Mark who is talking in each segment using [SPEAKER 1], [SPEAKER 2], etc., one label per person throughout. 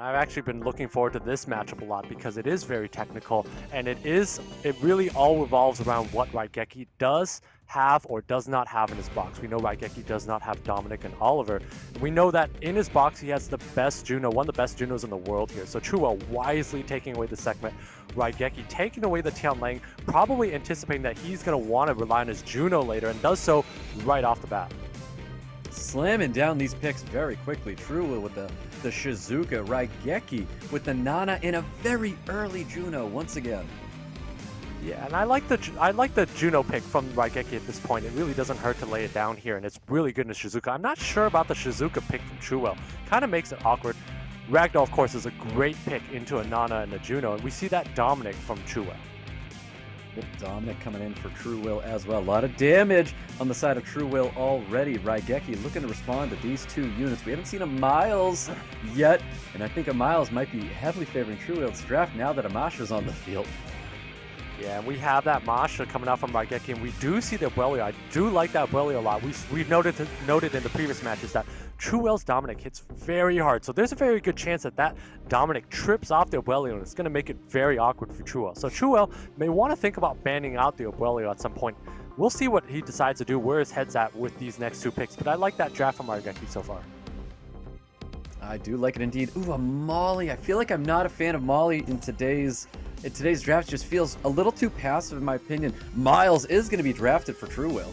[SPEAKER 1] I've actually been looking forward to this matchup a lot because it is very technical, and it really all revolves around what RAIGEKI does have or does not have in his box. We know RAIGEKI does not have Dominic and Oliver. We know that in his box he has the best Juno, one of the best Junos in the world here. So TRUEWHALE wisely taking away the segment. RAIGEKI taking away the Tianlang, probably anticipating that he's going to want to rely on his Juno later, and does so right off the bat.
[SPEAKER 2] Slamming down these picks very quickly. TRUEWHALE with the Shizuka, RAIGEKI with the Nana in a very early Juno once again.
[SPEAKER 1] Yeah, and I like the Juno pick from RAIGEKI at this point. It really doesn't hurt to lay it down here, and it's really good in the Shizuka. I'm not sure about the Shizuka pick from TRUEWHALE. Kind of makes it awkward. Ragdoll, of course, is a great pick into a Nana and a Juno, and we see that Dominic from TRUEWHALE.
[SPEAKER 2] Yep, Dominic coming in for TRUEWHALE as well. A lot of damage on the side of TRUEWHALE already. RAIGEKI looking to respond to these two units. We haven't seen a Miles yet, and I think a Miles might be heavily favoring TRUEWHALE's draft now that Amasha's on the field.
[SPEAKER 1] Yeah, and we have that Masha coming out from RAIGEKI, and we do see the Abuelio. I do like that Abuelio a lot. We've noted in the previous matches that TRUEWHALE's Dominic hits very hard, so there's a very good chance that Dominic trips off the Abuelio, and it's going to make it very awkward for TRUEWHALE. So TRUEWHALE may want to think about banning out the Abuelio at some point. We'll see what he decides to do, where his head's at with these next two picks, but I like that draft from RAIGEKI so far.
[SPEAKER 2] I do like it indeed. Ooh, a Molly. I feel like I'm not a fan of Molly in today's draft. Just feels a little too passive in my opinion. Miles is going to be drafted for TRUEWHALE.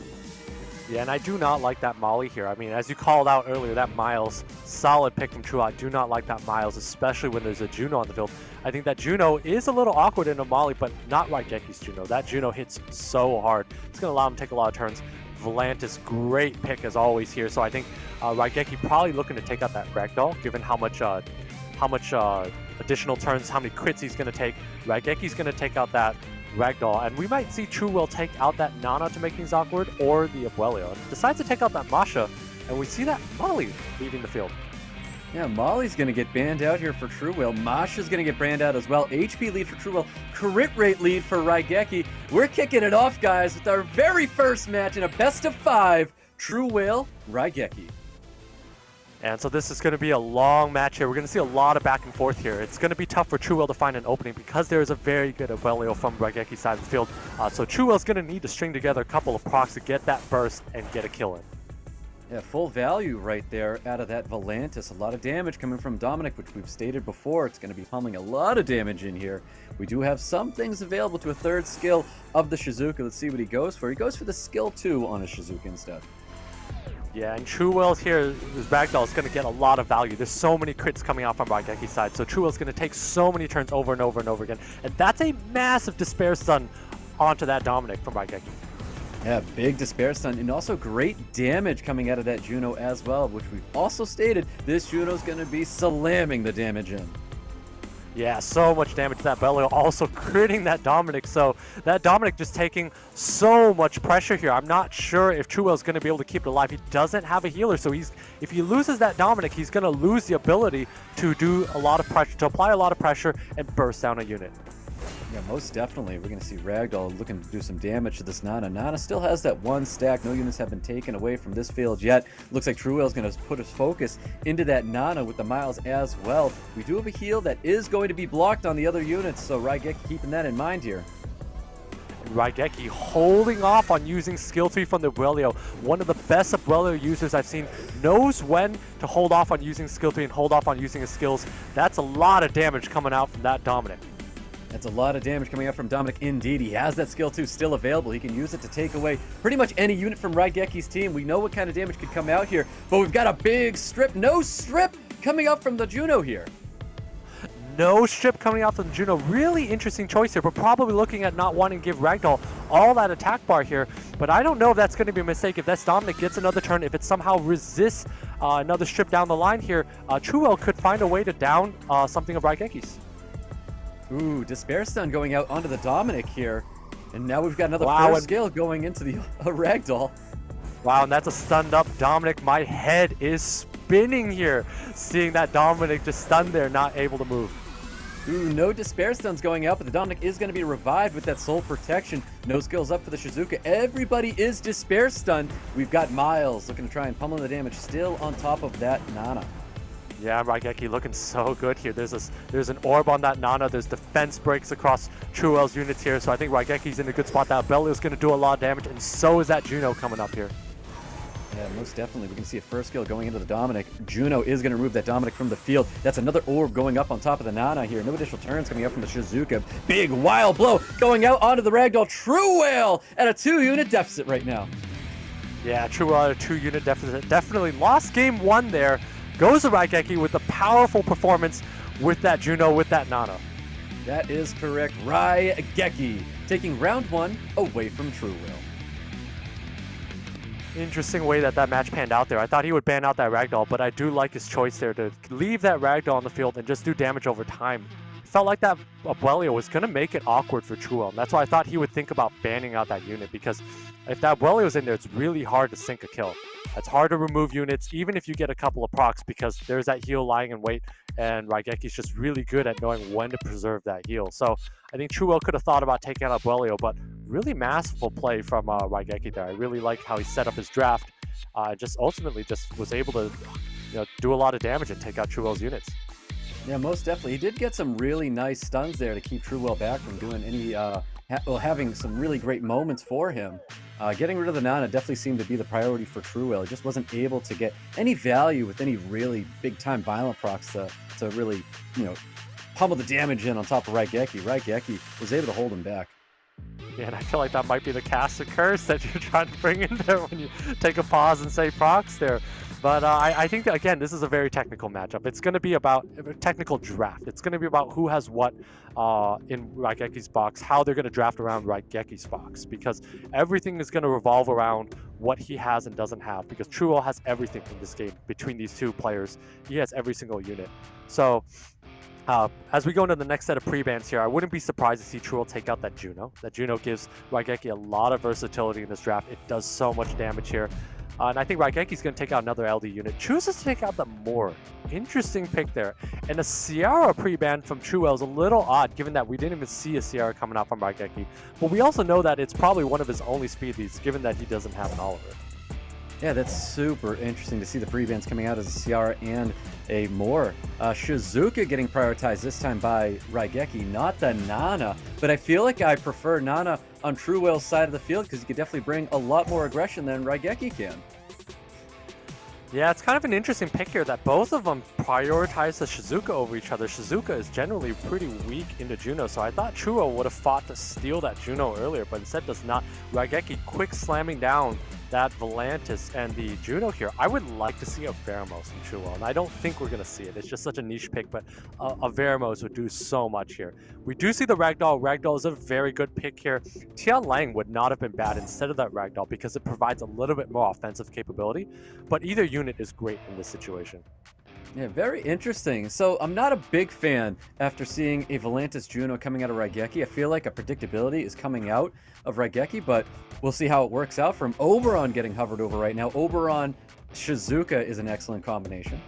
[SPEAKER 1] Yeah, and I do not like that Molly here. I mean, as you called out earlier, that Miles, solid pick from TRUEWHALE. I do not like that Miles, especially when there's a Juno on the field. I think that Juno is a little awkward in a Molly, but not RAIGEKI's Juno. That Juno hits so hard. It's going to allow him to take a lot of turns. Volantis, great pick as always here. So I think RAIGEKI probably looking to take out that Ragdoll, given how much additional turns, how many crits he's going to take. RAIGEKI's going to take out that Ragdoll, and we might see TRUEWHALE take out that Nana to make things awkward, or the Abuelio. Decides to take out that Masha, and we see that Molly leading the field.
[SPEAKER 2] Yeah, Molly's going to get banned out here for TRUEWHALE. Masha's going to get banned out as well. HP lead for TRUEWHALE. Crit rate lead for RAIGEKI. We're kicking it off, guys, with our very first match in a best of 5. TRUEWHALE, RAIGEKI.
[SPEAKER 1] And so this is going to be a long match here. We're going to see a lot of back and forth here. It's going to be tough for TRUEWHALE to find an opening because there is a very good Abuelio from RAIGEKI's side of the field. So TRUEWHALE's going to need to string together a couple of procs to get that burst and get a kill in.
[SPEAKER 2] Yeah, full value right there out of that Volantis. A lot of damage coming from Dominic, which we've stated before. It's going to be pummeling a lot of damage in here. We do have some things available to a third skill of the Shizuka. Let's see what he goes for. He goes for the skill 2 on his Shizuka instead.
[SPEAKER 1] Yeah, and TRUEWHALE's here, his Ragdoll is going to get a lot of value. There's so many crits coming out from RAIGEKI's side, so TRUEWHALE's going to take so many turns over and over and over again. And that's a massive Despair Stun onto that Dominic from RAIGEKI.
[SPEAKER 2] Yeah, big Despair Stun, and also great damage coming out of that Juno as well, which we've also stated this Juno's going to be slamming the damage in.
[SPEAKER 1] Yeah, so much damage to that Abuelio, also critting that Dominic, so that Dominic just taking so much pressure here. I'm not sure if TRUEWHALE's going to be able to keep it alive. He doesn't have a healer, so if he loses that Dominic, he's going to lose the ability to do a lot of pressure, to apply a lot of pressure and burst down a unit.
[SPEAKER 2] Yeah, most definitely. We're going to see Ragdoll looking to do some damage to this Nana. Nana still has that one stack. No units have been taken away from this field yet. Looks like TRUEWHALE's going to put his focus into that Nana with the Miles as well. We do have a heal that is going to be blocked on the other units, so RAIGEKI keeping that in mind here.
[SPEAKER 1] RAIGEKI holding off on using skill 3 from the Abuelio. One of the best Abuelio users I've seen, knows when to hold off on using skill 3 and hold off on using his skills. That's a lot of damage coming out from that Dominic.
[SPEAKER 2] That's a lot of damage coming out from Dominic. Indeed, he has that skill 2 still available. He can use it to take away pretty much any unit from RAIGEKI's team. We know what kind of damage could come out here, but we've got a big strip. No strip coming up from the Juno here.
[SPEAKER 1] No strip coming out from the Juno. Really interesting choice here. We're probably looking at not wanting to give Ragdoll all that attack bar here, but I don't know if that's going to be a mistake. If that's Dominic gets another turn, if it somehow resists another strip down the line here, TRUEWHALE could find a way to down something of RAIGEKI's.
[SPEAKER 2] Ooh, Despair Stun going out onto the Dominic here. And now we've got another first skill going into the Ragdoll.
[SPEAKER 1] Wow, and that's a stunned up Dominic. My head is spinning here, seeing that Dominic just stunned there, not able to move.
[SPEAKER 2] Ooh, no Despair Stuns going out, but the Dominic is going to be revived with that Soul Protection. No skills up for the Shizuka. Everybody is Despair Stunned. We've got Miles looking to try and pummel the damage still on top of that Nana.
[SPEAKER 1] Yeah, RAIGEKI looking so good here. There's an orb on that Nana. There's defense breaks across TRUEWHALE's units here. So I think RAIGEKI's in a good spot. That Belly is going to do a lot of damage, and so is that Juno coming up here.
[SPEAKER 2] Yeah, most definitely. We can see a first kill going into the Dominic. Juno is going to remove that Dominic from the field. That's another orb going up on top of the Nana here. No additional turns coming out from the Shizuka. Big wild blow going out onto the Ragdoll. TRUEWHALE at a 2-unit deficit right now.
[SPEAKER 1] Yeah, TRUEWHALE at a 2-unit deficit. Definitely lost game 1 there. Goes to RAIGEKI with a powerful performance with that Juno, with that Nana.
[SPEAKER 2] That is correct. RAIGEKI taking round 1 away from TRUEWHALE.
[SPEAKER 1] Interesting way that match panned out there. I thought he would ban out that Ragdoll, but I do like his choice there to leave that Ragdoll on the field and just do damage over time. Felt like that Abuelio was going to make it awkward for TRUEWHALE. And that's why I thought he would think about banning out that unit, because if that Abuelio's in there, it's really hard to sink a kill. It's hard to remove units, even if you get a couple of procs, because there's that heal lying in wait, and RAIGEKI's just really good at knowing when to preserve that heal. So I think TRUEWHALE could have thought about taking out Abuelio, but really masterful play from RAIGEKI there. I really like how he set up his draft. Just ultimately just was able to do a lot of damage and take out TRUEWHALE's units.
[SPEAKER 2] Yeah, most definitely. He did get some really nice stuns there to keep TRUEWHALE back from doing any, having some really great moments for him. Getting rid of the Nana definitely seemed to be the priority for TRUEWHALE. He just wasn't able to get any value with any really big-time violent procs to really, pummel the damage in on top of RAIGEKI. RAIGEKI was able to hold him back.
[SPEAKER 1] Yeah, and I feel like that might be the caster curse that you're trying to bring in there when you take a pause and say procs there. But I think that, again, this is a very technical matchup. It's going to be about a technical draft. It's going to be about who has what in RAIGEKI's box, how they're going to draft around RAIGEKI's box, because everything is going to revolve around what he has and doesn't have, because TRUEWHALE has everything in this game between these two players. He has every single unit. So as we go into the next set of pre-bans here, I wouldn't be surprised to see TRUEWHALE take out that Juno. That Juno gives RAIGEKI a lot of versatility in this draft. It does so much damage here. And I think RAIGEKI's going to take out another LD unit. Chooses to take out the Moore. Interesting pick there. And a Ciara pre-ban from TRUEWHALE is a little odd, given that we didn't even see a Ciara coming out from RAIGEKI. But we also know that it's probably one of his only speed leads, given that he doesn't have an Oliver.
[SPEAKER 2] Yeah, that's super interesting to see the pre-bans coming out as a Ciara and a Moore. Shizuka getting prioritized this time by RAIGEKI, not the Nana. But I feel like I prefer Nana on TRUEWHALE's side of the field, because he could definitely bring a lot more aggression than RAIGEKI can.
[SPEAKER 1] Yeah, it's kind of an interesting pick here that both of them prioritize the Shizuka over each other. Shizuka is generally pretty weak into Juno, so I thought TRUEWHALE would have fought to steal that Juno earlier, but instead does not. RAIGEKI quick slamming down that Volantis and the Juno here. I would like to see a Veramos from TRUEWHALE, and I don't think we're going to see it. It's just such a niche pick, but a Veramos would do so much here. We do see the Ragdoll. Ragdoll is a very good pick here. Tian Lang would not have been bad instead of that Ragdoll, because it provides a little bit more offensive capability, but either unit is great in this situation.
[SPEAKER 2] Yeah, very interesting. So I'm not a big fan after seeing a Volantis Juno coming out of RAIGEKI. I feel like a predictability is coming out of RAIGEKI, but we'll see how it works out for him. Oberon getting hovered over right now. Oberon Shizuka is an excellent combination.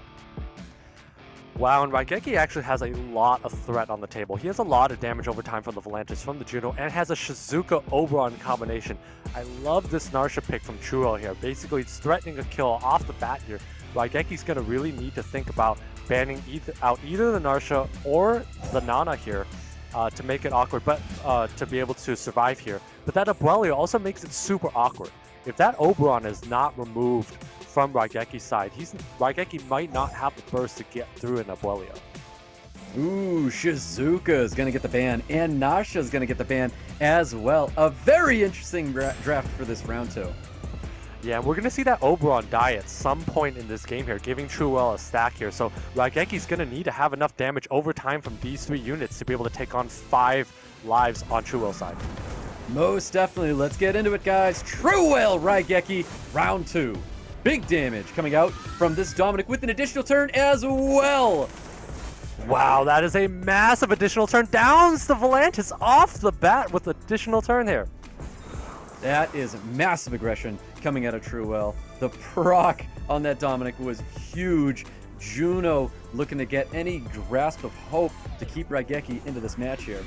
[SPEAKER 1] Wow, and RAIGEKI actually has a lot of threat on the table. He has a lot of damage over time from the Volantis, from the Juno, and has a Shizuka Oberon combination. I love this Narsha pick from TRUEWHALE here. Basically, it's threatening a kill off the bat here. RAIGEKI's going to really need to think about banning either the Narsha or the Nana here to make it awkward, but to be able to survive here. But that Abuelio also makes it super awkward. If that Oberon is not removed from RAIGEKI's side, RAIGEKI might not have the burst to get through an Abuelio.
[SPEAKER 2] Ooh, Shizuka is going to get the ban, and Nasha is going to get the ban as well. A very interesting draft for this round 2.
[SPEAKER 1] Yeah, we're going to see that Oberon die at some point in this game here, giving TRUEWHALE a stack here. So RAIGEKI's going to need to have enough damage over time from these 3 units to be able to take on 5 lives on TRUEWHALE's side.
[SPEAKER 2] Most definitely. Let's get into it, guys. TRUEWHALE RAIGEKI, round 2. Big damage coming out from this Dominic with an additional turn as well.
[SPEAKER 1] Wow, that is a massive additional turn. Downs the Volantis off the bat with additional turn here.
[SPEAKER 2] That is massive aggression coming out of TRUEWHALE. The proc on that Dominic was huge. Juno looking to get any grasp of hope to keep RAIGEKI into this match here.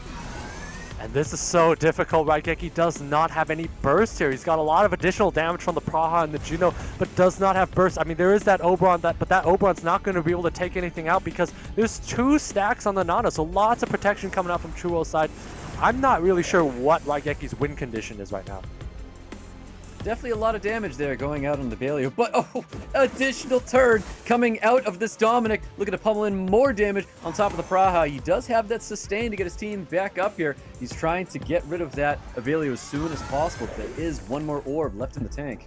[SPEAKER 1] And this is so difficult. RAIGEKI does not have any burst here. He's got a lot of additional damage from the Praha and the Juno, but does not have burst. I mean, there is that Oberon, but that Oberon's not going to be able to take anything out because there's 2 stacks on the Nana, so lots of protection coming out from TRUEWHALE's side. I'm not really sure what RAIGEKI's win condition is right now.
[SPEAKER 2] Definitely a lot of damage there going out on the Balio, but additional turn coming out of this Dominic, looking to pummel in more damage on top of the Praha. He does have that sustain to get his team back up here. He's trying to get rid of that Avelio as soon as possible. There is one more orb left in the tank.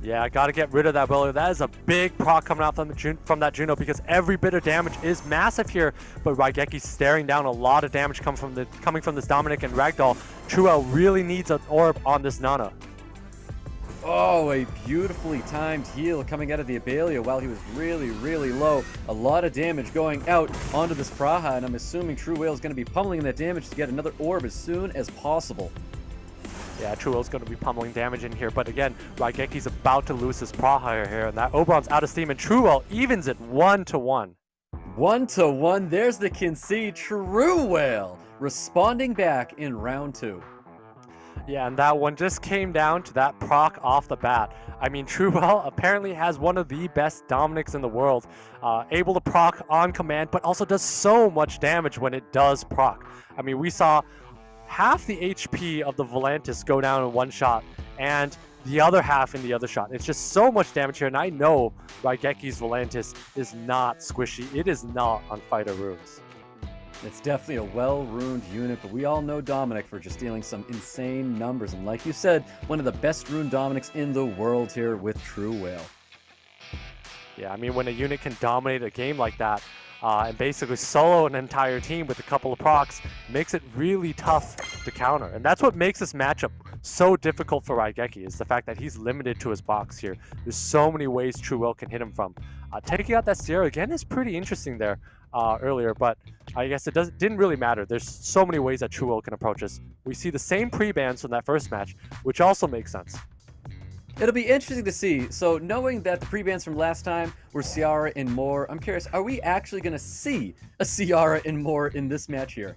[SPEAKER 1] Yeah, I got to get rid of that Avelio. That is a big proc coming out from that Juno because every bit of damage is massive here. But RAIGEKI's staring down a lot of damage coming from this Dominic and Ragdoll. TRUEWHALE really needs an orb on this Nana.
[SPEAKER 2] Oh, a beautifully timed heal coming out of the Abalio while he was really, really low. A lot of damage going out onto this Praha, and I'm assuming TRUEWHALE is going to be pummeling that damage to get another orb as soon as possible.
[SPEAKER 1] Yeah, TRUEWHALE's going to be pummeling damage in here, but again, RAIGEKI's about to lose his Praha here, and that Oberon's out of steam, and TRUEWHALE evens it 1-1.
[SPEAKER 2] 1-1, there's the concede. TRUEWHALE responding back in round 2.
[SPEAKER 1] Yeah, and that one just came down to that proc off the bat. I mean, TRUEWHALE apparently has one of the best Dominics in the world, able to proc on command, but also does so much damage when it does proc. I mean, we saw half the HP of the Volantis go down in one shot, and the other half in the other shot. It's just so much damage here, and I know RAIGEKI's Volantis is not squishy. It is not on fighter runes.
[SPEAKER 2] It's definitely a well-runed unit, but we all know Dominic for just dealing some insane numbers. And like you said, one of the best runed Dominics in the world here with TRUEWHALE.
[SPEAKER 1] Yeah, I mean, when a unit can dominate a game like that, and basically solo an entire team with a couple of procs, makes it really tough to counter. And that's what makes this matchup so difficult for RAIGEKI, is the fact that he's limited to his box here. There's so many ways TRUEWHALE can hit him from. Taking out that Sierra again is pretty interesting there earlier, but I guess it didn't really matter. There's so many ways that TRUEWHALE can approach us. We see the same pre-bans from that first match, which also makes sense.
[SPEAKER 2] It'll be interesting to see. So knowing that the pre-bans from last time were Ciara and more, I'm curious, are we actually going to see a Ciara and more in this match here?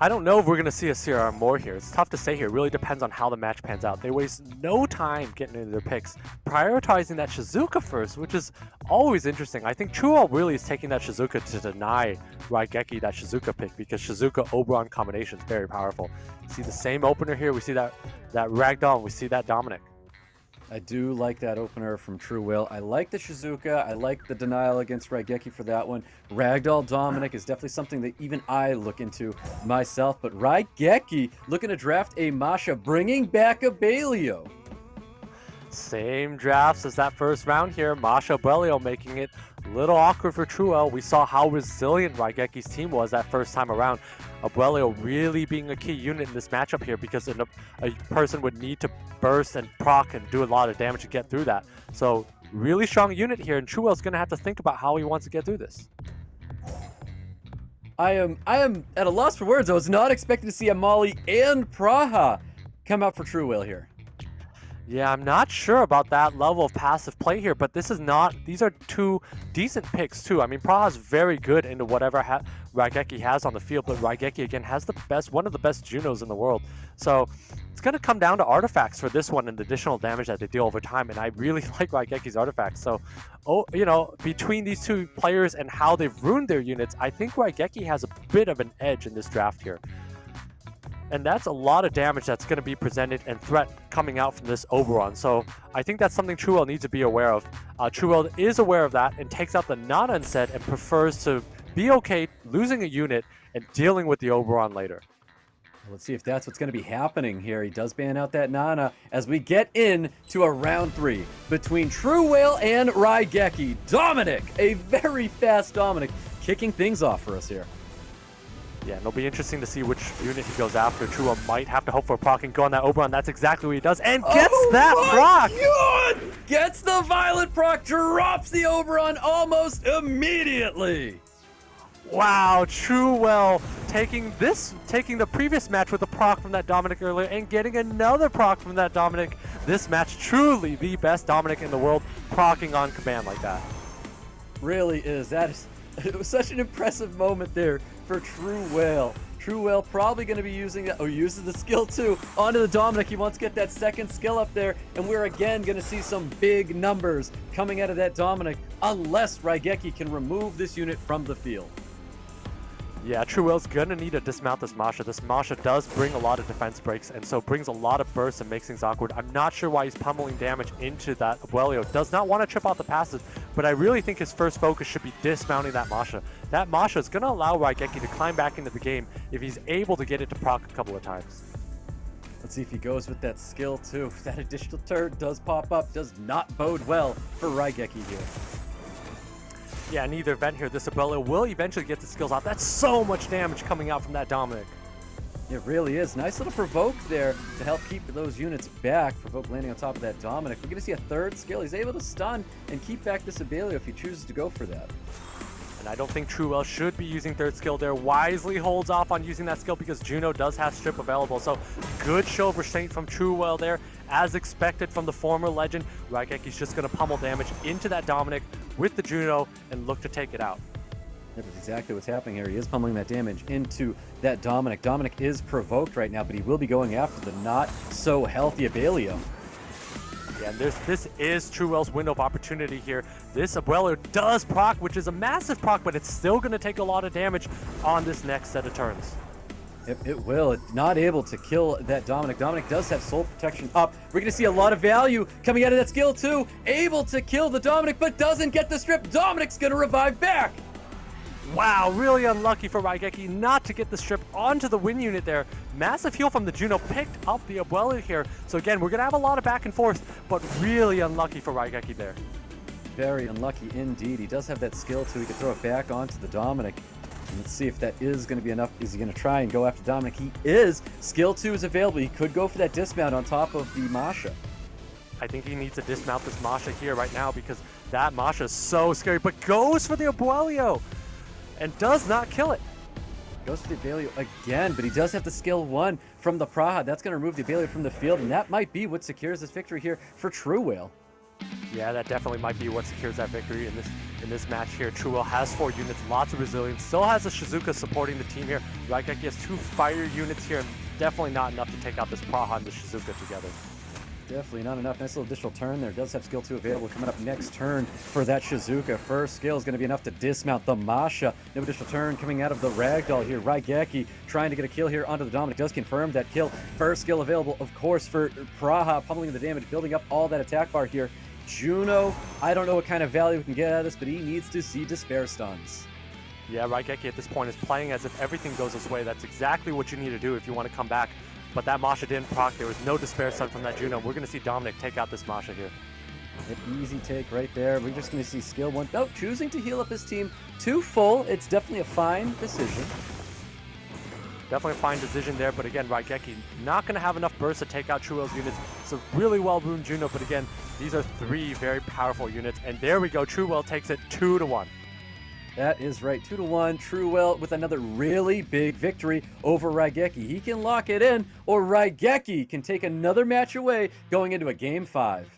[SPEAKER 1] I don't know if we're going to see a Ciara more here. It's tough to say here. It really depends on how the match pans out. They waste no time getting into their picks, prioritizing that Shizuka first, which is always interesting. I think TRUEWHALE really is taking that Shizuka to deny RAIGEKI that Shizuka pick, because Shizuka-Oberon combination is very powerful. See the same opener here. We see that Ragdoll, and we see that Dominic.
[SPEAKER 2] I do like that opener from TRUEWHALE. I like the Shizuka. I like the denial against RAIGEKI for that one. Ragdoll Dominic is definitely something that even I look into myself. But RAIGEKI looking to draft a Masha, bringing back a Balio.
[SPEAKER 1] Same drafts as that first round here. Masha Aurelio making it a little awkward for TRUEWHALE. We saw how resilient RAIGEKI's team was that first time around. Aurelio really being a key unit in this matchup here, because a person would need to burst and proc and do a lot of damage to get through that. So really strong unit here, and TRUEWHALE's going to have to think about how he wants to get through this.
[SPEAKER 2] I am at a loss for words. I was not expecting to see a Molly and Praha come out for TRUEWHALE here.
[SPEAKER 1] Yeah, I'm not sure about that level of passive play here, but these are two decent picks too. I mean, Praha's very good into whatever RAIGEKI has on the field, but RAIGEKI again has one of the best Junos in the world. So it's going to come down to artifacts for this one and the additional damage that they deal over time, and I really like RAIGEKI's artifacts. So, between these two players and how they've ruined their units, I think RAIGEKI has a bit of an edge in this draft here. And that's a lot of damage that's going to be presented and threat coming out from this Oberon. So I think that's something TRUEWHALE needs to be aware of. TRUEWHALE is aware of that and takes out the Nana instead, and prefers to be okay losing a unit and dealing with the Oberon later.
[SPEAKER 2] Let's see if that's what's going to be happening here. He does ban out that Nana as we get into a round 3 between TRUEWHALE and RAIGEKI. Dominic, a very fast Dominic, kicking things off for us here.
[SPEAKER 1] Yeah, and it'll be interesting to see which unit he goes after. TRUEWHALE might have to hope for a proc and go on that Oberon. That's exactly what he does, and gets that proc!
[SPEAKER 2] God! Gets the Violet proc, drops the Oberon almost immediately!
[SPEAKER 1] Wow, TRUEWHALE taking the previous match with a proc from that Dominic earlier and getting another proc from that Dominic. This match truly the best Dominic in the world, procking on command like that.
[SPEAKER 2] Really is. It was such an impressive moment there for TRUEWHALE. TRUEWHALE probably going to be using that, or uses the skill 2 onto the Dominic. He wants to get that second skill up there, and we're again going to see some big numbers coming out of that Dominic, unless RAIGEKI can remove this unit from the field.
[SPEAKER 1] Yeah, TRUEWHALE's gonna need to dismount this Masha. This Masha does bring a lot of defense breaks, and so brings a lot of bursts and makes things awkward. I'm not sure why he's pummeling damage into that Abuelio. Does not want to trip out the passes, but I really think his first focus should be dismounting that Masha. That Masha is gonna allow RAIGEKI to climb back into the game if he's able to get it to proc a couple of times.
[SPEAKER 2] Let's see if he goes with that skill too. That additional turret does pop up, does not bode well for RAIGEKI here.
[SPEAKER 1] Yeah, in either event here, this Abuelio will eventually get the skills off. That's so much damage coming out from that Dominic.
[SPEAKER 2] It really is. Nice little provoke there to help keep those units back. Provoke landing on top of that Dominic. We're going to see a third skill. He's able to stun and keep back this Abuelio if he chooses to go for that.
[SPEAKER 1] And I don't think TRUEWHALE should be using third skill there. Wisely holds off on using that skill because Juno does have strip available. So good show of restraint from TRUEWHALE there. As expected from the former legend, RAIGEKI's just going to pummel damage into that Dominic with the Juno and look to take it out.
[SPEAKER 2] That is exactly what's happening here. He is pummeling that damage into that Dominic. Dominic is provoked right now, but he will be going after the not so healthy Abuelio.
[SPEAKER 1] Yeah, and this is TRUEWHALE's window of opportunity here. This Abuelio does proc, which is a massive proc, but it's still going to take a lot of damage on this next set of turns.
[SPEAKER 2] It will. It's not able to kill that Dominic. Dominic does have soul protection up. We're going to see a lot of value coming out of that skill too. Able to kill the Dominic, but doesn't get the strip. Dominic's going to revive back.
[SPEAKER 1] Wow, really unlucky for RAIGEKI not to get the strip onto the win unit there. Massive heal from the Juno, picked up the Abuelio here. So again, we're going to have a lot of back and forth, but really unlucky for RAIGEKI there.
[SPEAKER 2] Very unlucky indeed. He does have that skill too. He can throw it back onto the Dominic. And let's see if that is going to be enough. Is he going to try and go after Dominic? He is. Skill 2 is available. He could go for that dismount on top of the Masha.
[SPEAKER 1] I think he needs to dismount this Masha here right now because that Masha is so scary, but goes for the Abuelio and does not kill it.
[SPEAKER 2] Goes for the Abuelio again, but he does have the skill 1 from the Praha. That's going to remove the Abuelio from the field, and that might be what secures this victory here for TRUEWHALE.
[SPEAKER 1] Yeah, that definitely might be what secures that victory in this match here. TRUEWHALE has 4 units, lots of resilience, still has a Shizuka supporting the team here. RAIGEKI has 2 fire units here, and definitely not enough to take out this Praha and the Shizuka together.
[SPEAKER 2] Definitely not enough. Nice little additional turn there. Does have skill 2 available coming up next turn for that Shizuka. First skill is going to be enough to dismount the Masha. No additional turn coming out of the Ragdoll here. RAIGEKI trying to get a kill here onto the Dominic. Does confirm that kill. First skill available, of course, for Praha, pummeling the damage, building up all that attack bar here. Juno, I don't know what kind of value we can get out of this, but he needs to see Despair Stuns.
[SPEAKER 1] Yeah, RAIGEKI at this point is playing as if everything goes his way. That's exactly what you need to do if you want to come back. But that Masha didn't proc. There was no Despair Stun from that Juno. We're going to see Dominic take out this Masha here.
[SPEAKER 2] An easy take right there. We're just going to see skill 1. No, choosing to heal up his team to full. It's definitely a fine decision.
[SPEAKER 1] Definitely a fine decision there, but again, RAIGEKI not going to have enough burst to take out TRUEWHALE's units. It's a really well-runed Juno, but again, these are 3 very powerful units. And there we go. TRUEWHALE takes it 2-1.
[SPEAKER 2] That is right. 2-1. TRUEWHALE with another really big victory over RAIGEKI. He can lock it in, or RAIGEKI can take another match away going into a Game 5.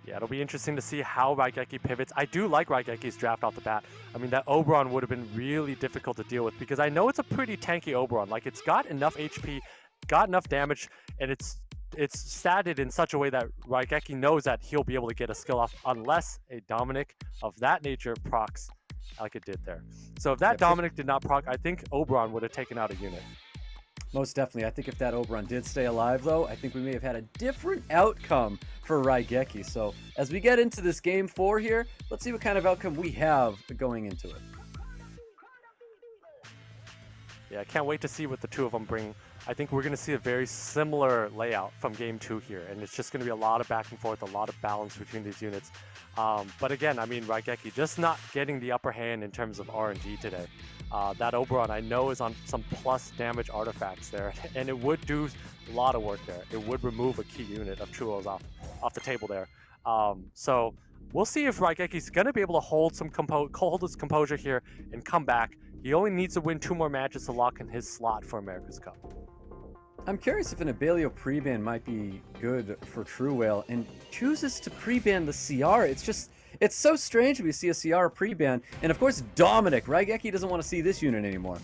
[SPEAKER 1] Yeah, it'll be interesting to see how RAIGEKI pivots. I do like RAIGEKI's draft off the bat. I mean, that Oberon would have been really difficult to deal with because I know it's a pretty tanky Oberon. Like, it's got enough HP, got enough damage, and it's statted in such a way that RAIGEKI knows that he'll be able to get a skill off unless a Dominic of that nature procs like it did there. So if that Dominic did not proc, I think Oberon would have taken out a unit.
[SPEAKER 2] Most definitely. I think if that Oberon did stay alive, though, I think we may have had a different outcome for RAIGEKI. So as we get into this Game 4 here, let's see what kind of outcome we have going into it.
[SPEAKER 1] Yeah, I can't wait to see what the two of them bring. I think we're going to see a very similar layout from Game 2 here, and it's just going to be a lot of back and forth, a lot of balance between these units. But again, I mean, RAIGEKI just not getting the upper hand in terms of RNG today. That Oberon, I know, is on some plus damage artifacts there, and it would do a lot of work there. It would remove a key unit of TRUEWHALE's off the table there. So we'll see if RAIGEKI's going to be able to hold his composure here and come back. He only needs to win 2 more matches to lock in his slot for America's Cup.
[SPEAKER 2] I'm curious if an Abuelio pre-ban might be good for TRUEWHALE, and chooses to pre-ban the CR. It's so strange when we see a CR pre-ban, and of course Dominic. RAIGEKI doesn't want to see this unit anymore.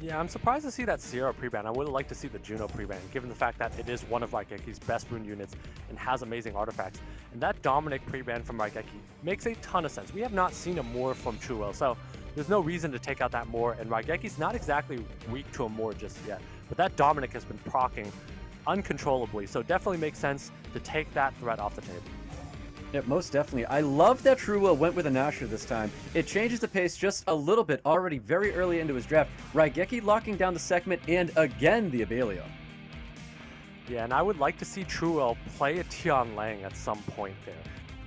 [SPEAKER 1] Yeah, I'm surprised to see that Sierra pre-ban. I would have liked to see the Juno pre-ban, given the fact that it is one of RAIGEKI's best rune units and has amazing artifacts. And that Dominic pre-ban from RAIGEKI makes a ton of sense. We have not seen a Moor from TRUEWHALE, so there's no reason to take out that Moor, and RAIGEKI's not exactly weak to a Moor just yet. But that Dominic has been proccing uncontrollably, so it definitely makes sense to take that threat off the table.
[SPEAKER 2] Yeah, most definitely. I love that TRUEWHALE went with a Nasher this time. It changes the pace just a little bit already very early into his draft. RAIGEKI locking down the segment and again the Abelio.
[SPEAKER 1] Yeah, and I would like to see TRUEWHALE play a Tianlang at some point there.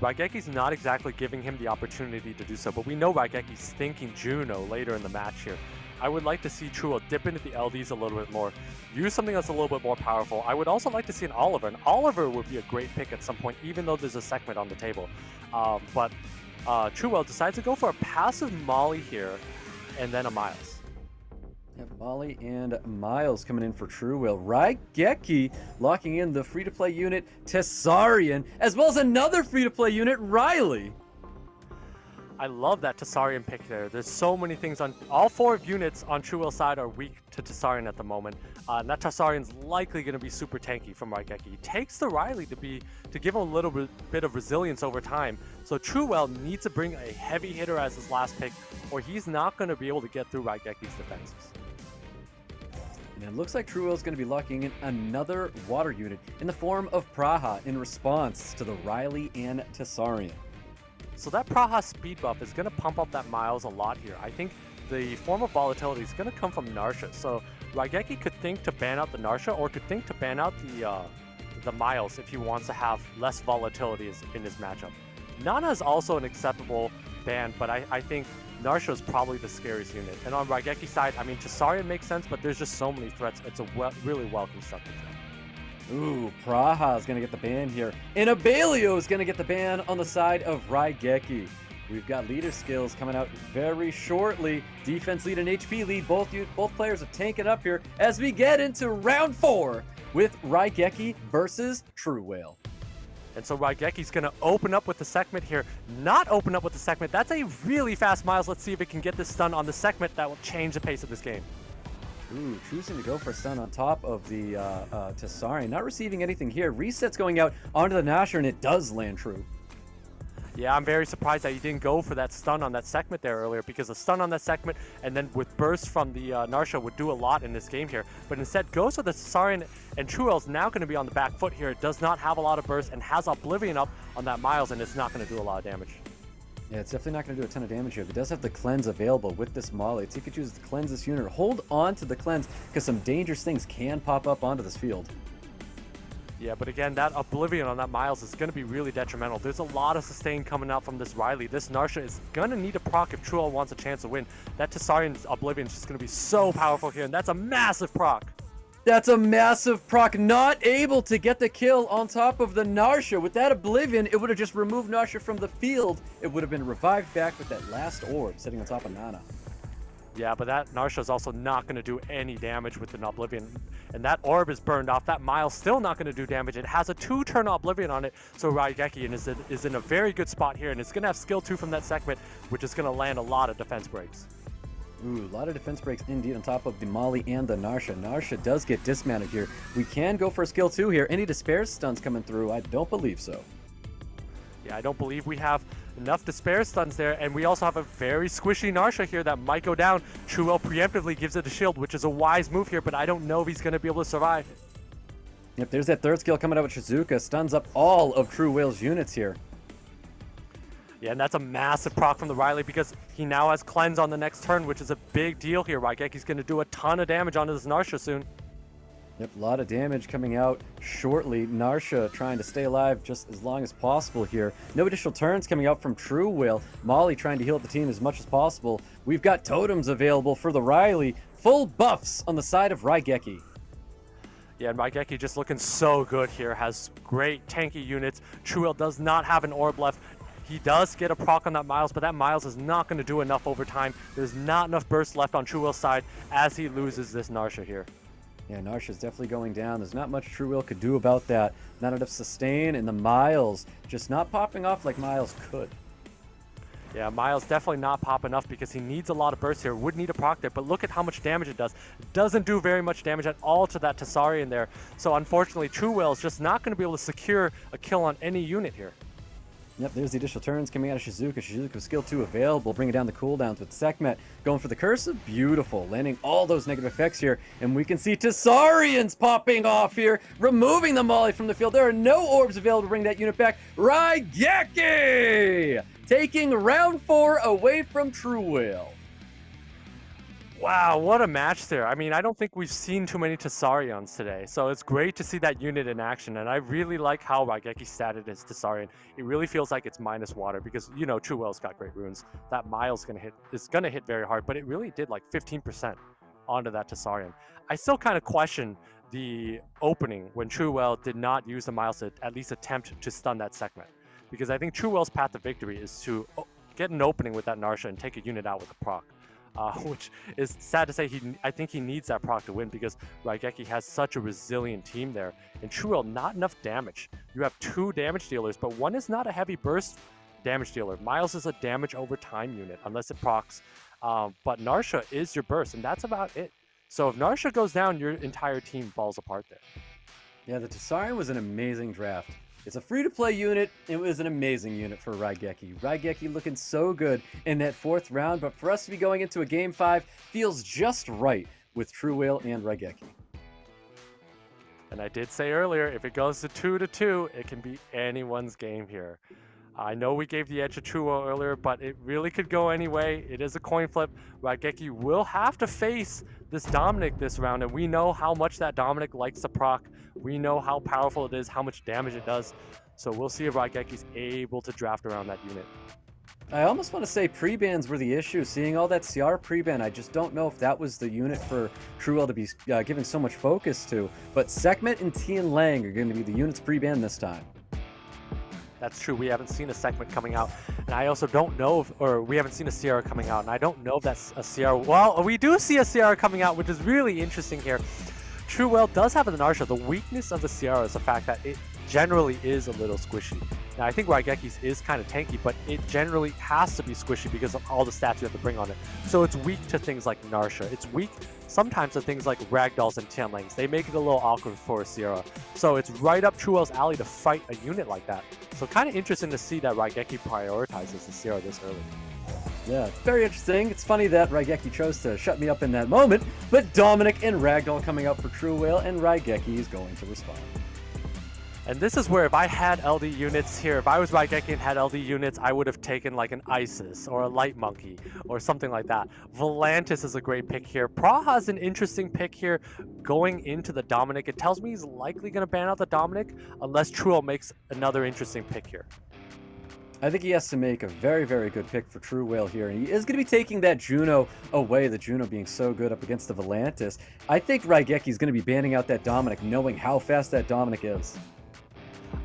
[SPEAKER 1] RAIGEKI's not exactly giving him the opportunity to do so, but we know RAIGEKI's thinking Juno later in the match here. I would like to see TRUEWHALE dip into the LDs a little bit more, use something that's a little bit more powerful. I would also like to see an Oliver, and Oliver would be a great pick at some point, even though there's a segment on the table. But TRUEWHALE decides to go for a passive Molly here, and then a Miles.
[SPEAKER 2] Yep, Molly and Miles coming in for TRUEWHALE. RAIGEKI locking in the free-to-play unit Tessarian, as well as another free-to-play unit, Riley.
[SPEAKER 1] I love that Tessarian pick there. There's so many things on all 4 units on TRUEWHALE's side are weak to Tessarian at the moment. And that Tessarian's likely going to be super tanky from RAIGEKI. He takes the Riley to give him a little bit of resilience over time. So TRUEWHALE needs to bring a heavy hitter as his last pick, or he's not going to be able to get through RAIGEKI's defenses.
[SPEAKER 2] And it looks like TRUEWHALE is going to be locking in another water unit in the form of Praha in response to the Riley and Tessarian.
[SPEAKER 1] So that Praha speed buff is going to pump up that Miles a lot here. I think the form of volatility is going to come from Narsha. So RAIGEKI could think to ban out the Narsha, or could think to ban out the Miles if he wants to have less volatility in his matchup. Nana is also an acceptable ban, but I think Narsha is probably the scariest unit. And on RAIGEKI's side, I mean, Tessarian makes sense, but there's just so many threats. It's a really well-constructed set.
[SPEAKER 2] Ooh, Praha is going to get the ban here. And Abelio is going to get the ban on the side of RAIGEKI. We've got leader skills coming out very shortly. Defense lead and HP lead. Both players are tanking up here as we get into round 4 with RAIGEKI versus TRUEWHALE.
[SPEAKER 1] And so RAIGEKI's going to open up with the segment here. Not open up with the segment. That's a really fast Miles. Let's see if it can get this stun on the segment that will change the pace of this game.
[SPEAKER 2] Ooh, choosing to go for a stun on top of the Tessarian. Not receiving anything here. Reset's going out onto the Nasher, and it does land true.
[SPEAKER 1] Yeah, I'm very surprised that he didn't go for that stun on that segment there earlier, because the stun on that segment and then with burst from the Narsha would do a lot in this game here. But instead goes for the Tessarian, and TRUEWHALE's now going to be on the back foot here. It does not have a lot of burst and has Oblivion up on that Miles, and it's not going to do a lot of damage.
[SPEAKER 2] Yeah, it's definitely not going to do a ton of damage here, but it does have the cleanse available with this Molly. So you could choose to cleanse this unit or hold on to the cleanse, because some dangerous things can pop up onto this field.
[SPEAKER 1] Yeah, but again, that Oblivion on that Miles is going to be really detrimental. There's a lot of sustain coming out from this Riley. This Narsha is going to need a proc if TRUEWHALE wants a chance to win. That Tessarian's Oblivion is just going to be so powerful here, and that's a massive proc.
[SPEAKER 2] That's a massive proc, not able to get the kill on top of the Narsha. With that Oblivion, it would have just removed Narsha from the field. It would have been revived back with that last orb sitting on top of Nana.
[SPEAKER 1] Yeah, but that Narsha is also not going to do any damage with an Oblivion. And that orb is burned off. That Miles still not going to do damage. It has a 2-turn Oblivion on it, so RAIGEKI is in a very good spot here, and it's going to have skill 2 from that segment, which is going to land a lot of defense breaks.
[SPEAKER 2] Ooh, a lot of defense breaks indeed on top of the Molly and the Narsha. Narsha does get dismounted here. We can go for a skill 2 here. Any Despair stuns coming through? I don't believe so.
[SPEAKER 1] Yeah, I don't believe we have enough Despair stuns there, and we also have a very squishy Narsha here that might go down. TRUEWHALE preemptively gives it a shield, which is a wise move here, but I don't know if he's going to be able to survive.
[SPEAKER 2] Yep, there's that third skill coming out with Shizuka. Stuns up all of TRUEWHALE's units here.
[SPEAKER 1] Yeah, and that's a massive proc from the Riley, because he now has cleanse on the next turn, which is a big deal here. RAIGEKI's going to do a ton of damage onto this Narsha soon.
[SPEAKER 2] Yep, a lot of damage coming out shortly. Narsha trying to stay alive just as long as possible here. No additional turns coming out from TRUEWHALE. Molly trying to heal the team as much as possible. We've got totems available for the Riley. Full buffs on the side of RAIGEKI.
[SPEAKER 1] Yeah, and RAIGEKI just looking so good here. Has great tanky units. TRUEWHALE does not have an orb left. He does get a proc on that Miles, but that Miles is not going to do enough over time. There's not enough burst left on TRUEWHALE's side as he loses this Narsha here.
[SPEAKER 2] Yeah, Narsha's definitely going down. There's not much TRUEWHALE could do about that. Not enough sustain, and the Miles just not popping off like Miles could.
[SPEAKER 1] Yeah, Miles definitely not pop enough because he needs a lot of burst here. Would need a proc there, but look at how much damage it does. Doesn't do very much damage at all to that Tessarian there. So unfortunately, TRUEWHALE is just not going to be able to secure a kill on any unit here.
[SPEAKER 2] Yep, there's the additional turns coming out of Shizuka. Shizuka with skill 2 available, bringing down the cooldowns with Sekhmet going for the Cursive. Beautiful, landing all those negative effects here. And we can see Tessarians popping off here, removing the Molly from the field. There are no orbs available to bring that unit back. RAIGEKI taking round 4 away from TRUEWHALE.
[SPEAKER 1] Wow, what a match there. I mean, I don't think we've seen too many Tessarians today, so it's great to see that unit in action, and I really like how RAIGEKI statted his Tessarian. It really feels like it's minus water because, you know, TRUEWHALE's got great runes. That Miles is gonna hit very hard, but it really did like 15% onto that Tessarian. I still kind of question the opening when TRUEWHALE did not use the Miles to at least attempt to stun that Sekhmet, because I think TRUEWHALE's path to victory is to get an opening with that Narsha and take a unit out with a proc. Which is sad to say. I think he needs that proc to win because RAIGEKI has such a resilient team there. And TRUEWHALE, not enough damage. You have 2 damage dealers, but one is not a heavy burst damage dealer. Miles is a damage over time unit, unless it procs. But Narsha is your burst, and that's about it. So if Narsha goes down, your entire team falls apart there.
[SPEAKER 2] Yeah, the Tessarian was an amazing draft. It's a free-to-play unit. It was an amazing unit for RAIGEKI. RAIGEKI looking so good in that 4th round, but for us to be going into a Game 5 feels just right with TRUEWHALE and RAIGEKI.
[SPEAKER 1] And I did say earlier, if it goes to 2-2, it can be anyone's game here. I know we gave the edge to TRUEWHALE earlier, but it really could go any way. It is a coin flip. RAIGEKI will have to face this Dominic this round, and we know how much that Dominic likes to proc. We know how powerful it is, how much damage it does. So we'll see if RAIGEKI's able to draft around that unit.
[SPEAKER 2] I almost want to say pre-bans were the issue. Seeing all that CR pre-ban, I just don't know if that was the unit for TRUEWHALE to be giving so much focus to. But Sekhmet and Tian Lang are going to be the units pre-ban this time.
[SPEAKER 1] That's true. We haven't seen a Sekhmet coming out. And I also don't know if, or we haven't seen a Sierra coming out. And I don't know if that's a Sierra. Well, we do see a Sierra coming out, which is really interesting here. TRUEWHALE does have an Narsha. The weakness of the Sierra is the fact that it generally is a little squishy. Now, I think RAIGEKI's is kind of tanky, but it generally has to be squishy because of all the stats you have to bring on it. So it's weak to things like Narsha. It's weak sometimes to things like Ragdolls and Tianlangs. They make it a little awkward for a Sierra. So it's right up TRUEWHALE's alley to fight a unit like that. So kind of interesting to see that RAIGEKI prioritizes the Sierra this early.
[SPEAKER 2] Yeah, very interesting. It's funny that RAIGEKI chose to shut me up in that moment, but Dominic and Ragdoll coming up for TRUEWHALE, and RAIGEKI is going to respond.
[SPEAKER 1] And this is where if I had LD units here, if I was RAIGEKI and had LD units, I would have taken like an Isis or a Light Monkey or something like that. Volantis is a great pick here. Praha's an interesting pick here going into the Dominic. It tells me he's likely going to ban out the Dominic unless TRUEWHALE makes another interesting pick here.
[SPEAKER 2] I think he has to make a very, very good pick for TRUEWHALE here, and he is going to be taking that Juno away, the Juno being so good up against the Volantis. I think RAIGEKI is going to be banning out that Dominic, knowing how fast that Dominic is.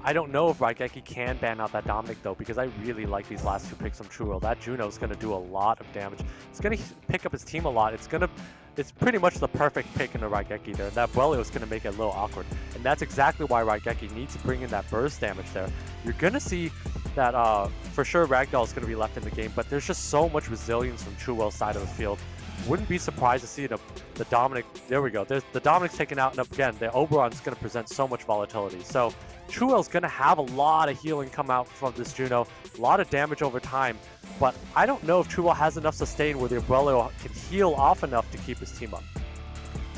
[SPEAKER 1] I don't know if RAIGEKI can ban out that Dominic though, because I really like these last 2 picks from TRUEWHALE. That Juno is going to do a lot of damage. It's going to pick up his team a lot. It's pretty much the perfect pick in the RAIGEKI there. That Welio is going to make it a little awkward. And that's exactly why RAIGEKI needs to bring in that burst damage there. You're going to see that for sure Ragdoll is going to be left in the game, but there's just so much resilience from TRUEWHALE's side of the field. Wouldn't be surprised to see the Dominic. There we go. There's the Dominic's taken out, and again, the Oberon is going to present so much volatility. So TRUEWHALE's going to have a lot of healing come out from this Juno, a lot of damage over time. But I don't know if TRUEWHALE has enough sustain where the Abuelo can heal off enough to keep his team up.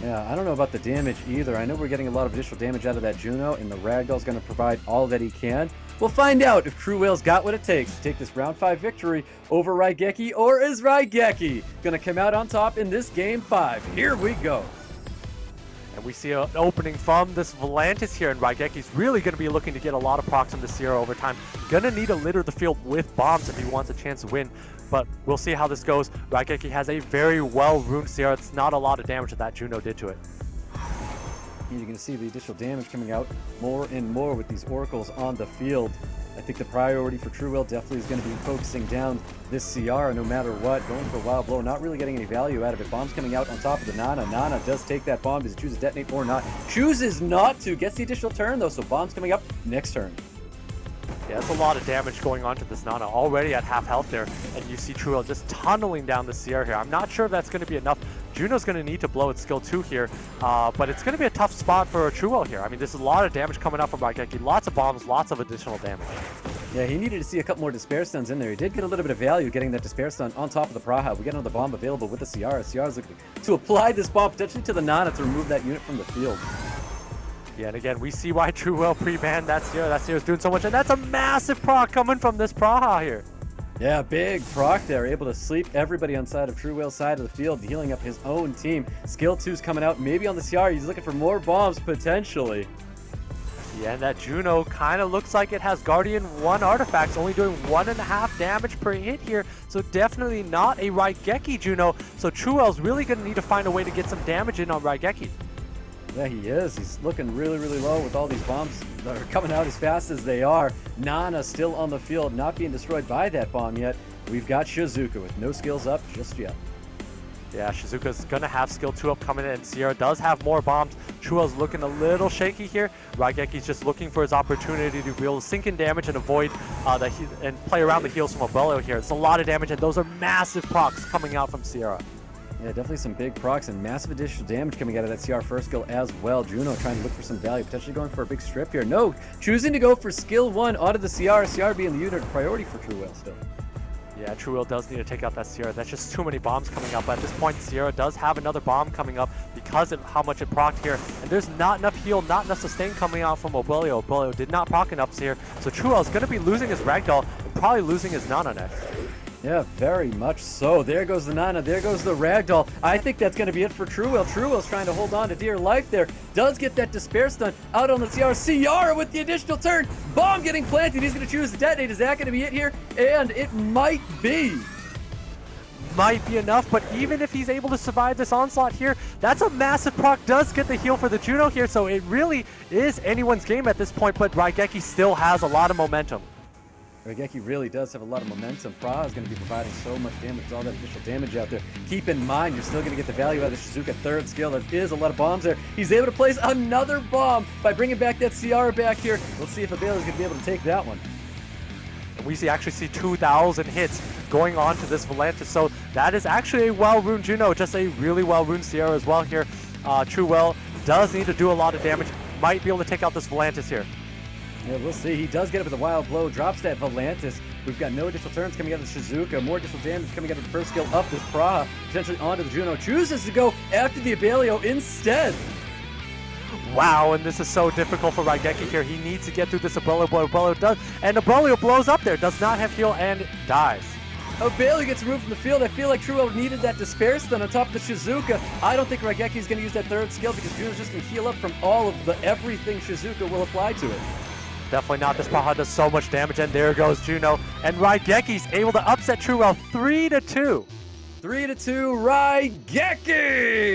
[SPEAKER 2] Yeah, I don't know about the damage either. I know we're getting a lot of additional damage out of that Juno, and the Ragdoll's going to provide all that he can. We'll find out if TRUEWHALE's got what it takes to take this round 5 victory over RAIGEKI, or is RAIGEKI going to come out on top in this game 5? Here we go.
[SPEAKER 1] And we see an opening from this Volantis here, and RAIGEKI's really going to be looking to get a lot of procs from the Sierra over time. Gonna need to litter the field with bombs if he wants a chance to win, but we'll see how this goes. RAIGEKI has a very well-runed Sierra. It's not a lot of damage that Juno did to it.
[SPEAKER 2] You're going to see the additional damage coming out more and more with these Oracles on the field. I think the priority for TRUEWHALE definitely is going to be focusing down this CR no matter what. Going for a wild blow, not really getting any value out of it. Bombs coming out on top of the Nana. Nana does take that bomb. Does he choose to detonate or not? Chooses not to. Gets the additional turn though, so bombs coming up next turn.
[SPEAKER 1] Yeah, that's a lot of damage going on to this Nana, already at half health there, and you see TRUEWHALE just tunneling down the Sierra here. I'm not sure if that's going to be enough. Juno's going to need to blow its skill 2 here, but it's going to be a tough spot for TRUEWHALE here. I mean, there's a lot of damage coming up from RAIGEKI, lots of bombs, lots of additional damage.
[SPEAKER 2] Yeah, he needed to see a couple more Despair Stuns in there. He did get a little bit of value getting that Despair Stun on top of the Praha. We get another bomb available with the Ciara. Ciara's looking to apply this bomb potentially to the Nana to remove that unit from the field.
[SPEAKER 1] Yeah, and again, we see why TRUEWHALE pre-banned that Sierra. That Sierra's doing so much, and that's a massive proc coming from this Praha here.
[SPEAKER 2] Yeah, big proc there, able to sleep everybody on side of TRUEWHALE's side of the field, healing up his own team. Skill 2's coming out, maybe on the Ciara. He's looking for more bombs, potentially.
[SPEAKER 1] Yeah, and that Juno kind of looks like it has Guardian 1 artifacts, only doing 1.5 damage per hit here, so definitely not a RAIGEKI Juno. So TRUEWHALE's really going to need to find a way to get some damage in on RAIGEKI.
[SPEAKER 2] Yeah, he is. He's looking really, really low with all these bombs that are coming out as fast as they are. Nana still on the field, not being destroyed by that bomb yet. We've got Shizuka with no skills up just yet.
[SPEAKER 1] Yeah, Shizuka's going to have skill 2 up coming in. Sierra does have more bombs. TRUEWHALE's looking a little shaky here. RAIGEKI's just looking for his opportunity to be able to sink in damage and avoid and play around the heals from Abelio here. It's a lot of damage, and those are massive procs coming out from Sierra.
[SPEAKER 2] Yeah, definitely some big procs and massive additional damage coming out of that CR first skill as well. Juno trying to look for some value, potentially going for a big strip here. No, choosing to go for skill 1 onto the CR. CR being the unit priority for TRUEWHALE still.
[SPEAKER 1] Yeah, TRUEWHALE does need to take out that Sierra. That's just too many bombs coming up. But at this point, Sierra does have another bomb coming up because of how much it procced here. And there's not enough heal, not enough sustain coming out from Abelio. Abelio did not proc enough here. So TRUEWHALE's going to be losing his Ragdoll and probably losing his Nana next.
[SPEAKER 2] Yeah, very much so. There goes the Nana. There goes the Ragdoll. I think that's going to be it for TRUEWHALE. TRUEWHALE's trying to hold on to dear life there. Does get that Despair Stun out on the CR. Ciara with the additional turn. Bomb getting planted. He's going to choose to detonate. Is that going to be it here? And it might be.
[SPEAKER 1] Might be enough, but even if he's able to survive this onslaught here, that's a massive proc. Does get the heal for the Juno here, so it really is anyone's game at this point, but RAIGEKI still has a lot of momentum.
[SPEAKER 2] RAIGEKI really does have a lot of momentum. Praha is going to be providing so much damage, all that additional damage out there. Keep in mind, you're still going to get the value out of the Shizuka third skill. There is a lot of bombs there. He's able to place another bomb by bringing back that Ciara back here. Let's see if Abelio is going to be able to take that one.
[SPEAKER 1] And we actually see 2,000 hits going on to this Volantis, so that is actually a well-runed Juno, just a really well-runed Ciara as well here. TRUEWHALE does need to do a lot of damage, might be able to take out this Volantis here.
[SPEAKER 2] Yeah, we'll see. He does get up with a wild blow, drops that Volantis. We've got no additional turns coming out of the Shizuka, more additional damage coming out of the first skill up this Praha, potentially onto the Juno. Chooses to go after the Abelio instead.
[SPEAKER 1] Wow, and this is so difficult for RAIGEKI here. He needs to get through this Abelio blow. Abelio does, and Abelio blows up there, does not have heal and dies.
[SPEAKER 2] Abelio gets removed from the field. I feel like TRUEWHALE needed that Despair Stun on top of the Shizuka. I don't think RAIGEKI is going to use that third skill because Juno's just going to heal up from all of the everything Shizuka will apply to it.
[SPEAKER 1] Definitely not. This Praha does so much damage, and there goes Juno. And RAIGEKI's able to upset TRUEWHALE 3-2.
[SPEAKER 2] 3-2, RAIGEKI!